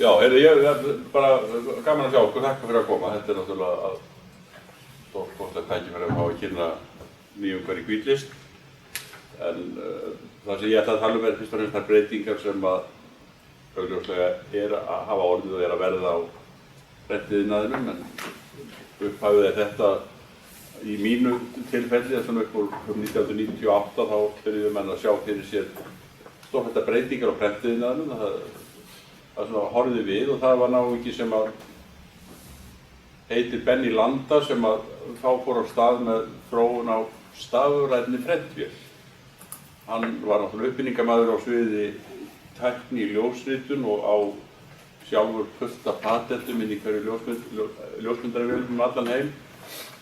Já, ég bara gaman að sjá okkur, þakka fyrir að koma. Þetta náttúrulega stórkostlegt tækifæri að fá að kynna nýjungar í hvítlist. En það sem ég ætla að tala fyrst og fremst þær breytingar sem að augljóslega að hafa orðið og að verða á prentiðnaðinum, en upphafið þetta í mínu tilfelli, svona upp úr 1998 þá byrjuðu menn að sjá fyrir sér stórfellda breytingar á prentiðnaðinum. Það svona horfði við og það var náungi sem að heitir Benny Landa sem að þá fór á stað með þróun á stafrænni prentvél. Hann var náttúrulega uppfinningamaður á sviði tækni í ljósritun og á sjálfur fullt af patentum inn í hverju ljósmyndarvélum um allan heim.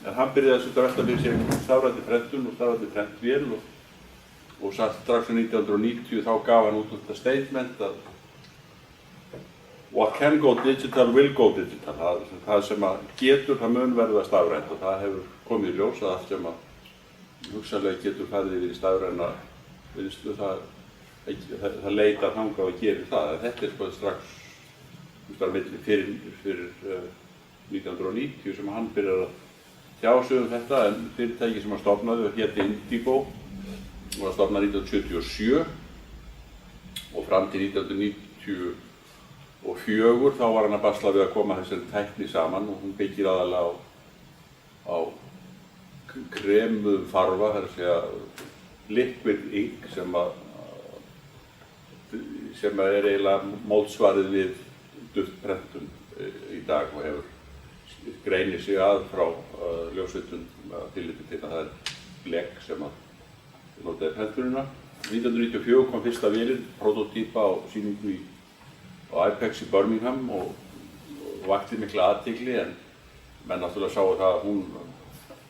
En hann byrjaði að velta fyrir sig stafrænni prentun og stafrænni prentvél og strax á 1990 þá gaf hann út þetta statement að what can go digital will go digital. Það sem að getur, það mun verða stafrænt og það hefur komið í ljós að allt sem að hugsanlega getur farið yfir í stafræna vinnslu, það leitar þangað og gerir það. En þetta sko strax fyrir 1990 sem hann byrjar að tjá sig þetta, en fyrirtæki sem hann stofnaði hét Indigo og var stofnað 1977 og fram til 1994 þá var hann að basla við að koma þessari tækni saman og hún byggir aðalega á kremuðum farfa, það er að segja liquid ink sem er eiginlega mótsvarið við duftprentun í dag og hefur greinir sig að frá ljósritun tilliti til að það er blek sem að notaði prentunina. 1994 kom fyrsta vélin, prototýpa á sýningu á IPEX í Birmingham og vakti mikla athygli, en menn náttúrulega sáu það að hún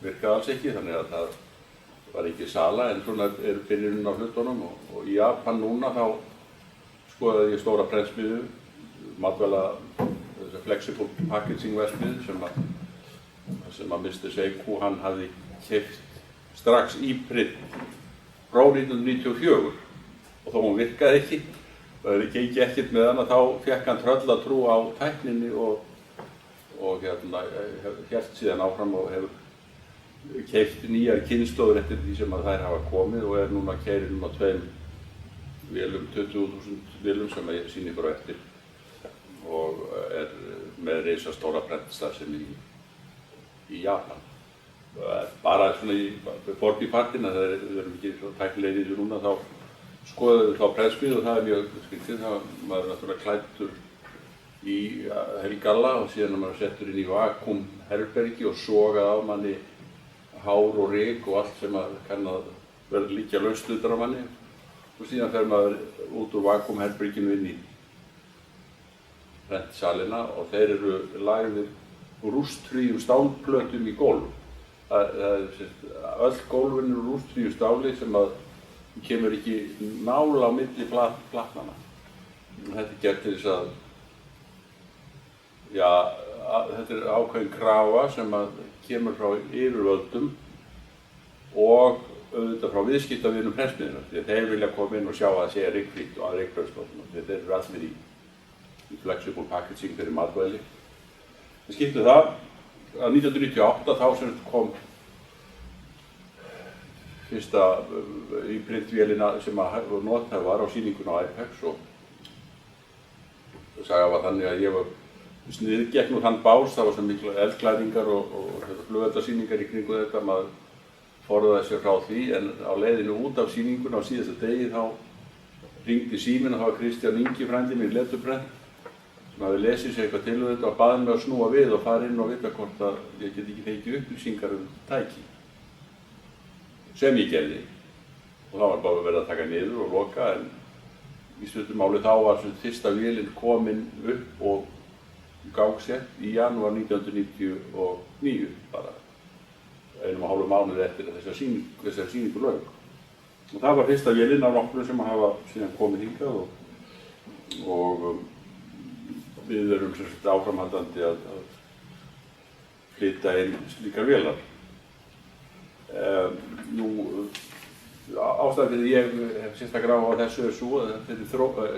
virkaði alls ekki, þannig að það var ekki sala, en svona byrjunin á hlutunum og í Japan núna þá skoðaði ég stóra prentsmiðju, matvæla flexible packaging verksmiðju sem að Mr. Seiko hann hafði keypt strax í print frá 1994 og þó hún virkaði ekki. Það gengi ekkert með hana, þá fékk hann tröllatrú á tækninni og hélt síðan áfram og hefur keypt nýjar kynslóðir eftir því sem að þær hafa komið og er núna keyrir á tveim vélum, 20.000 vélum sem ég sýni ykkur á eftir og er með risastóra prentstarfsemi í Japan. Bara svona í forbifartin, að við erum ekki svo tæknilegir í þessu núna, þá skoðaðu þá prentsmiðju og það er mjög skrítið. Maður er náttúrulega klæddur í helgalla og síðan er maður settur inn í vakúmherbergi og sogað af manni hár og ryk og allt sem kann að verða liggja laust utan á manni. Og síðan fer maður út úr vakúmherberginu inn í prentsalina og þeir eru lagðir úr rústfríum stálplötum í gólf. Öll gólfin eru rústfríu stáli sem að kemur ekki nála á milli platnanna. Þetta er gert til þess að, þetta er ákveðin krafa sem að kemur frá yfirvöldum og auðvitað frá viðskiptavinum prentsmiðjunnar, því að þeir vilja koma inn og sjá að það sé rykfrítt og að rykbrauðstofnum. Þeir eru allir í flexible packaging fyrir matvæli. Það skipti það að 1998 þá sem kom fyrsta í prentvélina sem að notað var á sýningun á IPEX og saga var þannig að ég var sniðgekk nú þann bás, það var svo mikla eldklæðingar og flugeldasýningar í kringu þetta, maður forðaði sér frá því, en á leiðinu út af sýningun á síðasta degi þá hringdi síminn og það var Kristján Ingi frændi minn leturprent sem hafði lesið sér eitthvað til þetta og baði mig að snúa við og fara inn og vita hvort að ég get ekki fengið upplýsingar tæki. Sem ég gerði og þá var bara verið að taka niður og loka, en í stuttu máli þá var fyrsta vélin komin upp og gangsett í janúar 1999, bara 1,5 mánuði eftir að þessari sýningu lauk. Og það var fyrsta vélin af nokkrum sem hafa síðan komið hingað og við erum áframhaldandi að flytja inn slíkar vélar. Ástæðan fyrir ég hef sérstaklega á þessu er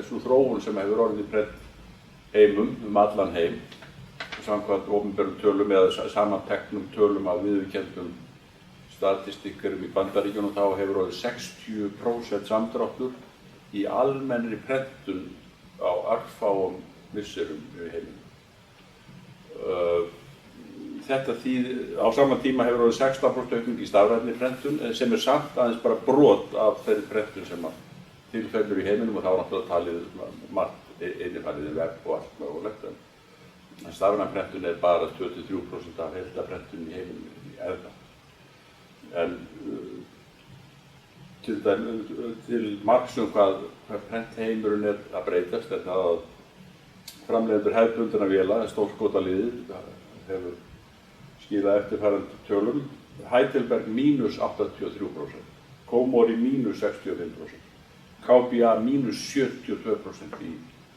sú þróun sem hefur orðið í heimum allan heim, samkvæmt opinberum tölum eða samanteknum tölum af viðurkenndum statistikkurum í Bandaríkjunum, þá hefur orðið 60% samdráttur í almennri prentun á örfáum misserum í heiminum. Þetta á sama tíma hefur orðið 16% aukning í stafrænni prentun, sem samt aðeins bara brot af þeirri prentun sem tilfellur í heiminum, og þá náttúrulega talið margt innifalið web og allt mögulegt. En stafræn prentun bara 23% af heildarprentun í heiminum. En til marks hvað prentheimurinn að breytast, er það að framleiðendur hefðbundinna véla, stórskotaliðið, hefur skilað eftirfarandi tölum: Heidelberg -83%, Komori -65%, KBA -72% í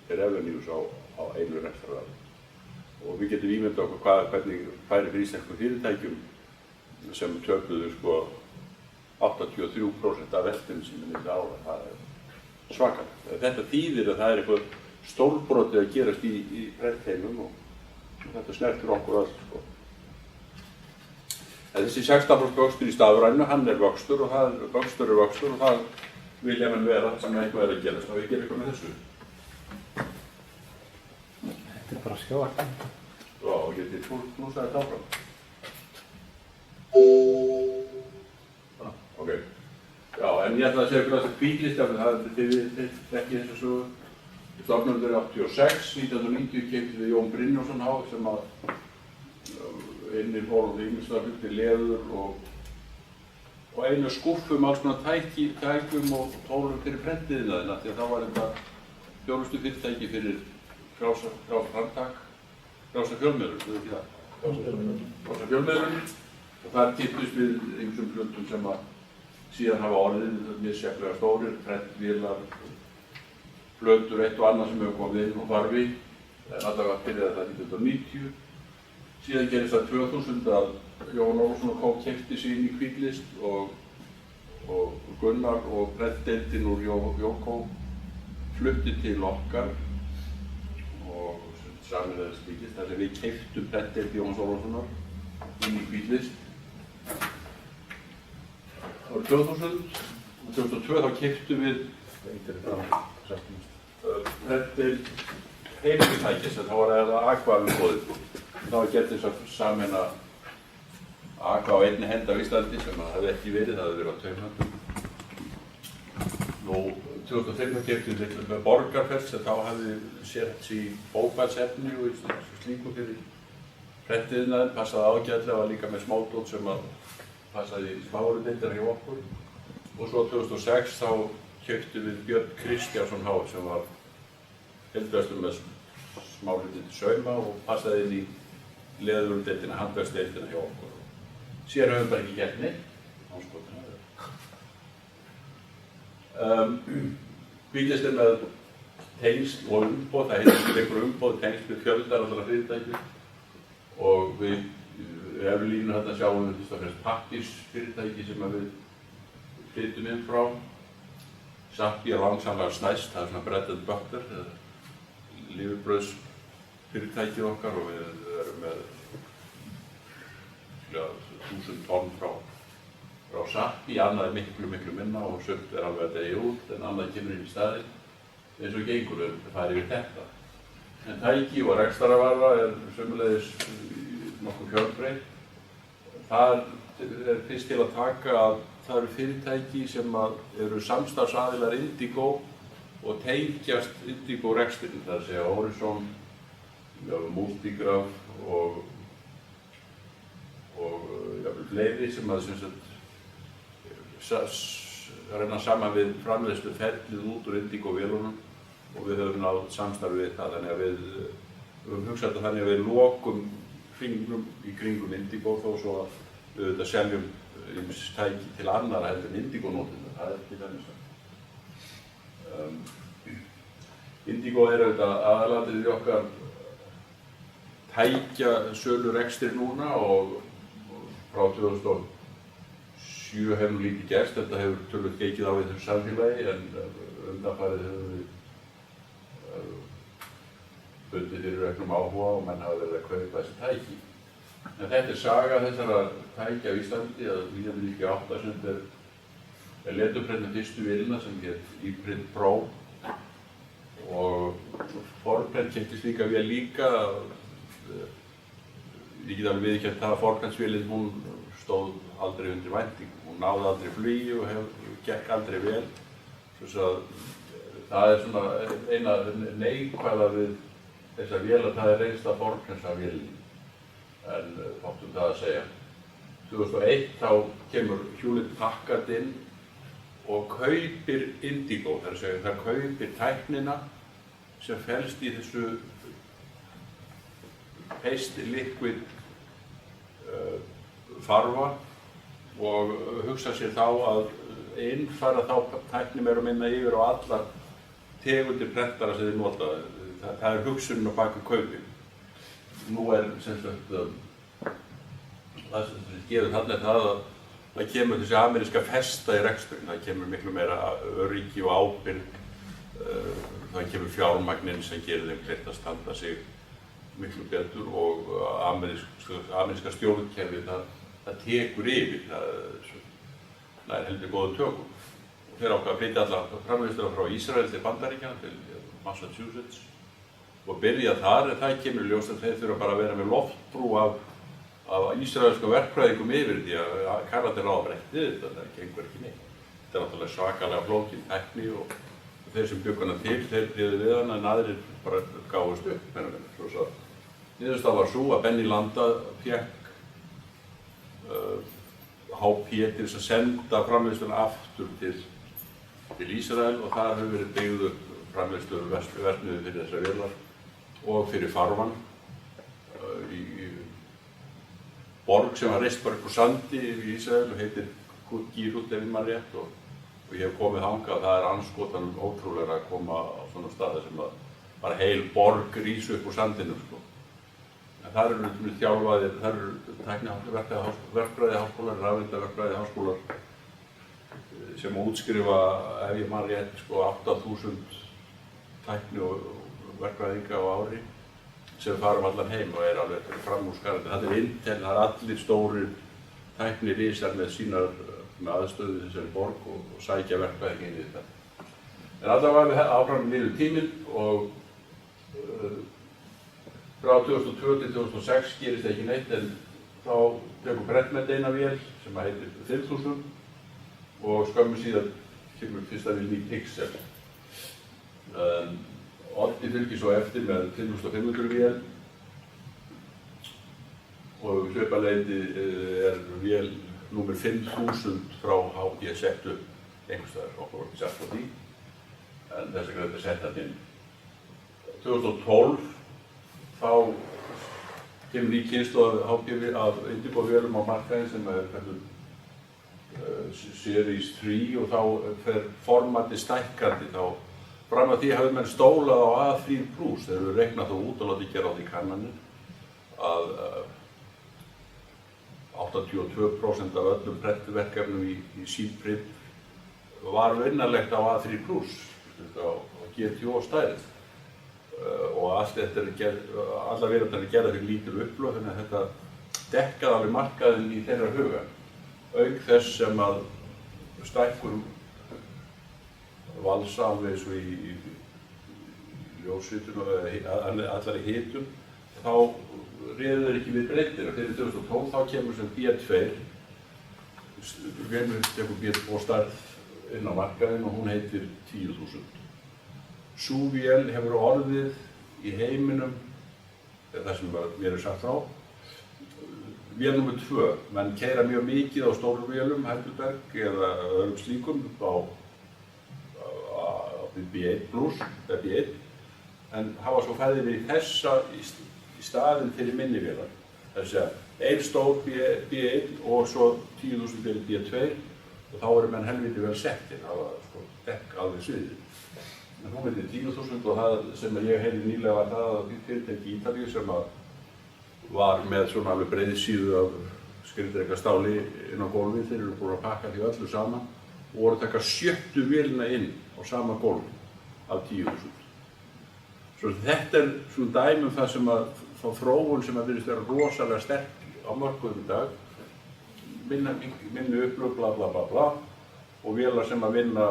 revenues á einu rekstrarári. Og við getum ímyndað okkur hvernig færi fyrir íslenskum fyrirtækjum sem töpuðu 83% af veltunum sínum í ára. Það er svakalegt. Þetta þýðir að það er eitthvað stórbrotið að gerast í prentheimum, og þetta snertir okkur alls. En þessi 16% vöxtur í stafrænu, hann er vöxtur, og það vilja menn vera sem eitthvað að gerast, og við gerum eitthvað með þessu. Þetta bara skjávarp. Já, og getið knúsaði þetta áfram. Ok. Já, en ég ætla að segja ykkur þessi hvítlistafni, þið ekki þess að sögu. Stofnundur 86, 1990 kemur við Jón Brynjólfsson H. sem að innifólaði ýmissa hluti leður og einu skúffum alls konar tækjum og tólum fyrir prentiðinaðina, því að þá var þetta þjónustufyrirtæki fyrir frjálsa framtak, frjálsa fjölmiðlun, þú veit ekki það? Frjálsa fjölmiðlun, og þar kipptust við ýmsum hlutum sem að síðan hafa orðið misjafnlega stórir, prentvélar, plötur, eitt og annað sem hefur komið inn og farfi, en allavega byrjaði þetta 1990. Síðan gerist það 2000 að Jón Ólafsson keypti sig inn í Hvítlist og Gunnar og prentdeildin úr Jókó flutti til okkar og sameinaðist Hvítlist, þar sem við keyptum prentdeild Jóns Ólafssonar inn í Hvítlist. Það var 2000 og 2002 þá keyptum við prentdeild heimilistækis, en þá var það Aqua-umboðið. Það var gert þess að sameina Aqua á einni hendi á Íslandi, sem það hefði ekki verið, það hefði verið á tveimur höndum. Nú, 2005 keyptum við með Borgarfell, sem þá hefði sett í bókmælsefni og slíku fyrir prentiðinaðinn, passaði ágætlega, var líka með smádót sem passaði í smárudeildina hjá okkur. Og svo 2006 þá keyptum við Björn Kristjánsson H. sem var heildverstur með smáhluti til sauma og passaði inn í leðurdeildina, handverksdeildina hjá okkur. Síðan höfum við bara ekki gert neitt. Hvítlist með tengsl og umboð, það heitir einhver umboð, tengsl við fjöldar allra fyrirtæki, og við Eflínu hérna sjáum við fyrst og fremst pappírsfyrirtæki sem við flytjum inn frá. Sappi er langsamlega snæst, það er svona bread and butter, lífurbrauðsfyrirtækið okkar, og við erum með 1000 tonn frá Sappi, annað er miklu minna og sumt er alveg að deyja út, en annað kemur inn í staðinn, eins og gengur við farið yfir þetta. En tæki og rekstrarvara er sömuleiðis nokkuð fjölbreytt. Það er fyrst til að taka að það eru fyrirtæki sem eru samstarfsaðilar Indigo og tengjast Indigo rekstrinu, það er að segja Horizon, Multigraph og fleiri sem reyna saman við framleiðslu ferlið út úr Indigo-vélunum, og við höfum náð samstarfi við það, þannig að við höfum hugsað þetta þannig að við lokum hringnum í kringum Indigo, þó svo að við auðvitað seljum tæki til annara heldur en Indigo-notenda, það er ekki þannig að. Indigo er auðvitað aðalatriðið í okkar tækja sölurekstri núna, og frá 2007 hefur lítið gerst. Þetta hefur töluvert gengið á í þessu samfélagi, en undanfarið hefur við bundið fyrir auknum áhuga og menn hafa verið að kaupa þessi tæki. En þetta saga þessara tækja á Íslandi að 1998 sem er leturprentið fyrstu vélina sem hét ePrint Pro og forprent keyptist líka. Ég get alveg viðurkennt það að forprentsvélin hún stóð aldrei undir væntingum. Hún náði aldrei flugi og gekk aldrei vel. Svo að það er svona eina neikvæða við þessa vél að það er reynsta forprentsa vélin. En fátt það að segja. 2001 þá kemur Hewlett Packard inn og kaupir Indigo, það kaupir tæknina sem felst í þessu paste liquid farfa og hugsa sér þá að innfæra þá tækni meira og minna yfir á allar tegundir prentara sem þið nota. Það er hugsunin á bak við kaupin. Nú er sem sagt það sem gefur þarna er það að það kemur þessi ameríska festa í reksturinn. Það kemur miklu meira öryggi og ábyrgð. Það kemur fjármagninn sem gerir þeim kleift að standa sig miklu betur og ameríska stjórnkerfi það tekur yfir. Það er heldur góðum tökum. Þeir ákvað að flytja alla framleiðsluna frá Ísrael til Bandaríkjanna, til Massachusetts og byrja þar, en það kemur í ljós að þeir þurfa bara að vera með loftbrú af ísraelskum verkfræðingum yfir því að Kanada ráða bara ekki við þetta, það gengur ekki neitt. Þetta er náttúrulega svakalega flókin tækni og þeir sem bjuggu hana til, þeir réðu við hana en aðrir bara gáfust upp. Niðurstaðan var sú að Benny Landa fékk HP til þess að senda framleiðsluna aftur til Ísrael og þar hefur verið byggð upp framleiðsluverksmiðju fyrir þessar vélar og fyrir farvan í borg sem var reist bara upp úr sandi í Ísrael og heitir Gírút ef ég man rétt og ég hef komið þangað og það er andskotanum ótrúlega að koma á svona staði sem að bara heil borg rís upp úr sandinum sko. En þar eru þjálfaðir, þar eru verkfræðiháskólar, rafeindaverkfræðiháskólar sem útskrifa, ef ég man rétt, sko 8.000 tækni og verkfræðinga á ári sem fara allan heim og er alveg framúrskarandi. Þetta er Intel, það er allir stórir tæknirisar með sínar með aðstöðu í þessari borg og sækja verkfræðinga inn í þetta. En allavega við áfram liður tíminn og frá 2002 til 2006 gerist ekki neitt en þá tekur Brettmed eina vél sem heitir 5000 og skömmu síðan kemur fyrsta vélin í Pixel. Oddi fylgir svo eftir með 5500 vél og hlaupaleiti er vél númer 5000 frá HP sett upp einhvers staðar, okkur var ekki sett á því en þess að þetta sett hann inn. 2012 þá kemur ný kynslóð af Indigo-vélum á markaðinn sem er Series 3 og þá fer formatið stækkandi þá fram að því hafði menn stólað á A3+, þeir eru reiknað þá út og látið gera á því kannanir að 82% af öllum prentverkefnum í síprint var vinnanlegt á A3+, á GTO stærð. Og allt þetta allar vélarnar gerðar fyrir lítil upplög þannig að þetta dekkaði alveg markaðinn í þeirra huga. Auk þess sem að stækkun valsa alveg eins og í ljósritun og allar í hitun þá réðu þeir ekki við breyttir og fyrir 2012 þá kemur sem B2 tekur B2 stærð inn á markaðinn og hún heitir 10.000. Sú vél hefur orðið í heiminum, það sem mér er sagt frá, vél nr. 2. Menn keyra mjög mikið á stórum vélum, Heidelberg eða öðrum slíkum á B1 Plus, eða B1, en hafa svo fæðið við þessa í staðinn fyrir minni vélar. Það er að segja, ein stór B1 og svo 10.000 fyrir B2 og þá eru menn helviti vel settir, hafa sko dekk alveg sviðið. En hún heitir 10.000 og það sem ég heyrði nýlega var það að fyrirtæki í Ítalíu sem var með svona alveg breiðsíðu af skriðdrekastáli inn á gólfi. Þeir eru búin að pakka því öllu saman og voru að taka 7. vélina inn á sama gólfi af 10.000. Svo þetta svona dæmi það sem þá þróun sem virðist vera rosalega sterk á mörkuðum í dag, minni upplög, bla bla bla bla, og vélar sem vinna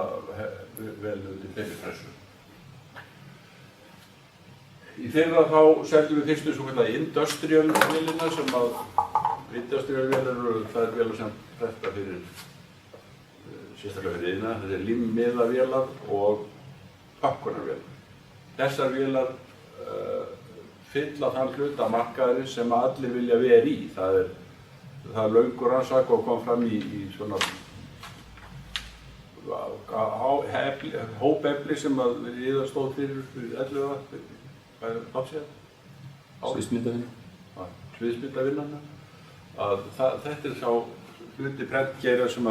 vel undir þeirri pressu. Í þeirra þá seldum við fyrstu svo kallar industrial vélina sem industrial vélar eru þær vélar sem pretta fyrir sérstaklega fyrir iðna, þetta límmiðavélar og pakkunarvélar. Þessar vélar fylla þann hluta markaðarins sem allir vilja vera í. Það er löngu rannsaka og kom fram í svona hópefli sem við stóð fyrir 11 ára, hvað er það síðan? Sviðsmyndavinna. Sviðsmyndavinna. Þetta er sá hluti prentgeira sem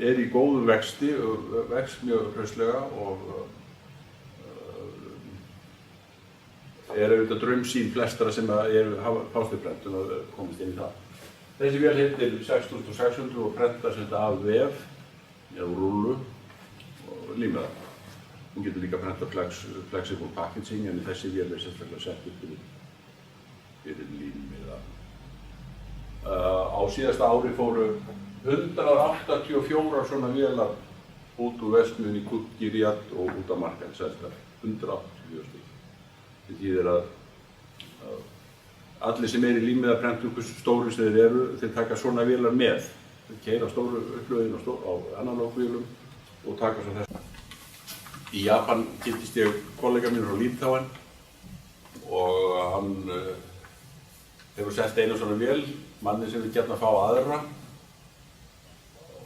er í góðum vexti og vex mjög hraustlega og auðvitað draumsýn flestara sem hafa fást við prentun og komist inn í það. Þessi vél heitir 6600 og prentar sem þetta af vef eða rúllu og límiða. Hún getur líka prenta flexible packaging en þessi vél sérstaklega sett upp fyrir límiða. Á síðasta ári fóru 184 svona vélar út úr verksmiðjunni í Qudgiryat og út á markaðinn seldar. 184 stík. Þetta þýðir að allir sem í límmiðaprentum, hversu stóru sem þeir eru, þeir taka svona vélar með. Þeir keyra stóru upplögin á analógvélum og taka svo þess. Í Japan kynntist ég kollega minn frá Lítáen og hann hefur selt einu svona vél, manni sem við gætna að fá aðra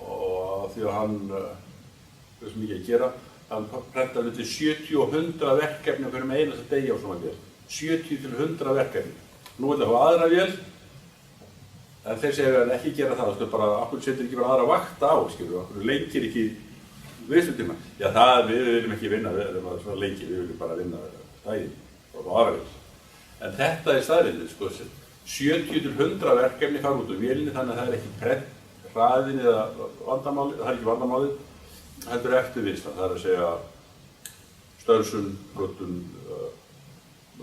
og því að hann hefur svo mikið að gera. Hann prentar milli 70 og 100 verkefni fyrir með einasta degi á svona vél. 70 til 100 verkefni. Nú vil það fá aðra vél, en þeir segja að ekki gera það. Það bara, okkur setur ekki bara aðra vakt á, skilur, okkur lengir ekki viðslutíma. Já, við viljum ekki vinna svona lengi, við viljum bara vinna daginn og aðra vél. En þetta er staðreyndin, sko, 70 til 100 verkefni fara út úr vélinni, þannig að það er ekki prent-hraðin eða vandamálið, það er ekki vandamálið. Heldur eftirvinnsla, það er að segja störsun, röddun,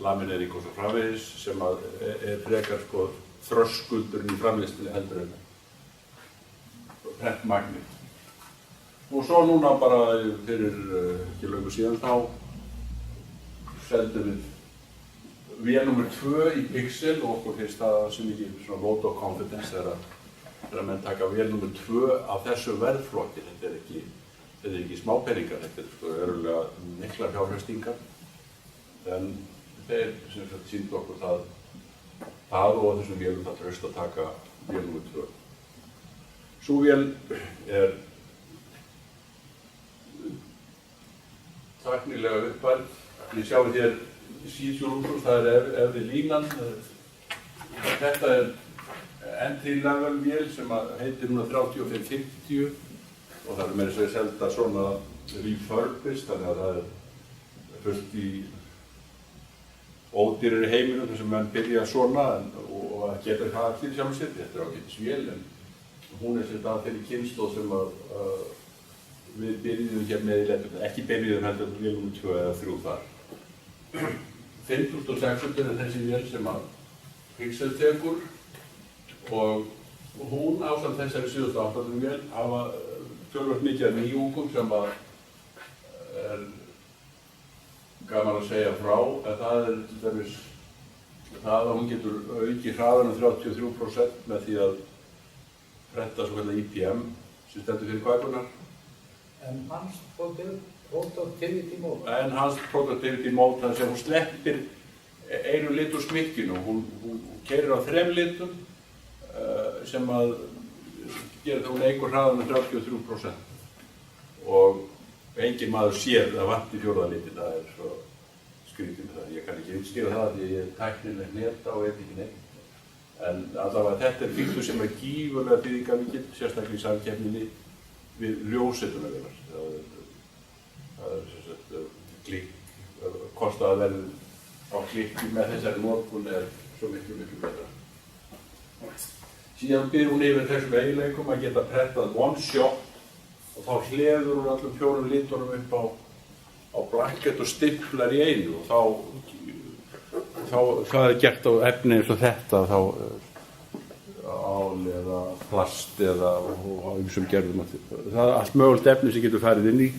laminering og svo framvegis sem er frekar sko þröskuldurinn í framleiðslunni heldur en prentmagni. Og svo núna bara fyrir ekki löngu síðan þá seldum við vél nr. 2 í Pixel og okkur finnst það sem ekki svona vote of confidence þegar menn taka vél nr. 2 af þessu verðflokki. Þetta er ekki smápeningar, þetta er sko verulega miklar fjárfestingar, en þeir sem sagt sýndu okkur það og þessum vélum það traust að taka vél nr. 2. Sú vél er tæknilega uppfærð. Við sjáum hér síðsjólúsus, það er efri línan. Þetta er entry level vél sem heitir núna 3550 og það er meira sem selda svona refurbished, þannig að það er fullt í ódýrari heiminum þar sem menn byrja svona og það getur það allir sjálfum sér. Þetta er ágætis vél en hún er sem það þeirri kynslóð sem við byrjuðum hér með í leppinu, ekki byrjuðum heldur vél nr. 2 eða 3 þar. 5600 er þessi vél sem Pixel tekur og hún ásamt þessari 7800 vél hafa tölvöld mikið af nýjungum sem er gaman að segja frá, en það er til dæmis það að hún getur aukið hraðan 33% með því að prenta svo kallar IPM sem stendur fyrir bækurnar. Enhanced Productivity Mode. Enhanced Productivity Mode, þannig að hún sleppir einu lit úr smykkinu. Hún keyrir á 3 litum sem að gera það hún eykur hraðan 33% og enginn maður sér það vanti 4. litin, það er svo skrítið með það. Ég kann ekki útskýra það því ég er tæknileg neta og ekki neitt. En allavega þetta er fíktur sem er gífurlega þýðingarmikill, sérstaklega í samkeppninni við ljóseitunarvélar. Það er sem sagt kostnaðarverðið á klikki með þessari notkun er svo miklu betra. Síðan býr hún yfir þessum eiginleikum að geta prentað one shot og þá hleður hún allum 4 litunum upp á á blankett og stimplar í einu og þá það er gert á efni eins og þetta þá ál eða plast eða á ýmsum gerðum. Það er allt mögulegt efni sem getur farið inn í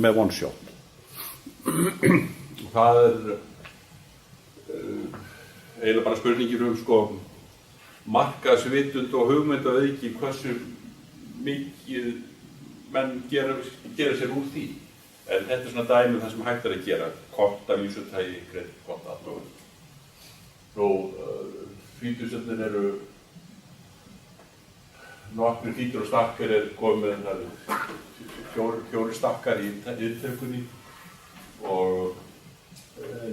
með one shot. Það er eiginlega bara spurningin sko markaðsvitund og hugmyndaauki hversu mikið menn gera sér úr því. En þetta er svona dæmi það sem hægt að gera, kort af ýmsutægi, kreditkort, allt mögulegt. Fítusöfnin eru nokkrir fítur og stakkar komið með fjórir stakkar í yfirtökunni og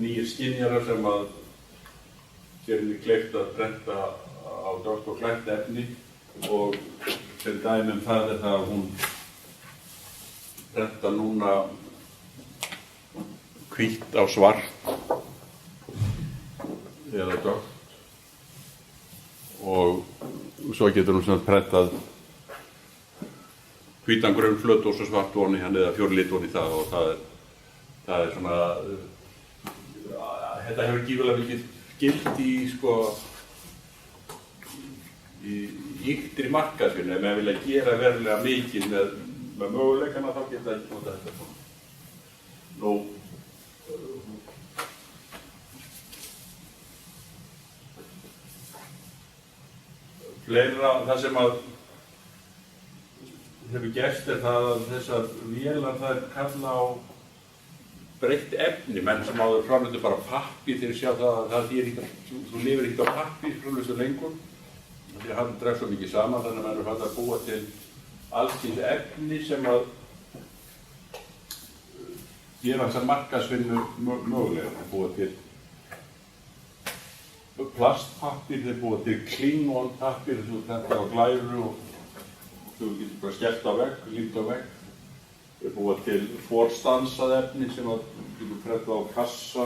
nýjir skynjarar sem að gera henni kleift að prenta á dökkt og klætt efni og sem dæmi það er það að hún prenta núna hvítt á svart eða dökkt og svo getur hún svona prentað hvítan grunn flöt og svo svart ofan í hann eða 4 lit ofan í það og það er svona þetta hefur gífurlega mikið gilt í sko í yktri markaðsvinnu. Ef maður vilja gera verulega mikið með möguleikana þá geta ekki notað þetta svona. Nú fleira, það sem að hefur gerst er það að þessar vélar það er kalla á breytt efni, menn sem áður framleiddu bara pappír þegar sjá það að það þýðir ekki, þú lifir ekki á pappír framleiðslu lengur, því að hann dregst svo mikið saman, þannig að menn eru hægt að búa til alls kyns efni sem að gera þessar markaðsvinnu mögulega. Þeir búa til plastpappír, þeir búa til klingon pappír, þú þetta á glæru og þú getur bara skellt á vegg, límt á vegg. Þeir búa til forstansað efni sem að getur prentað á kassa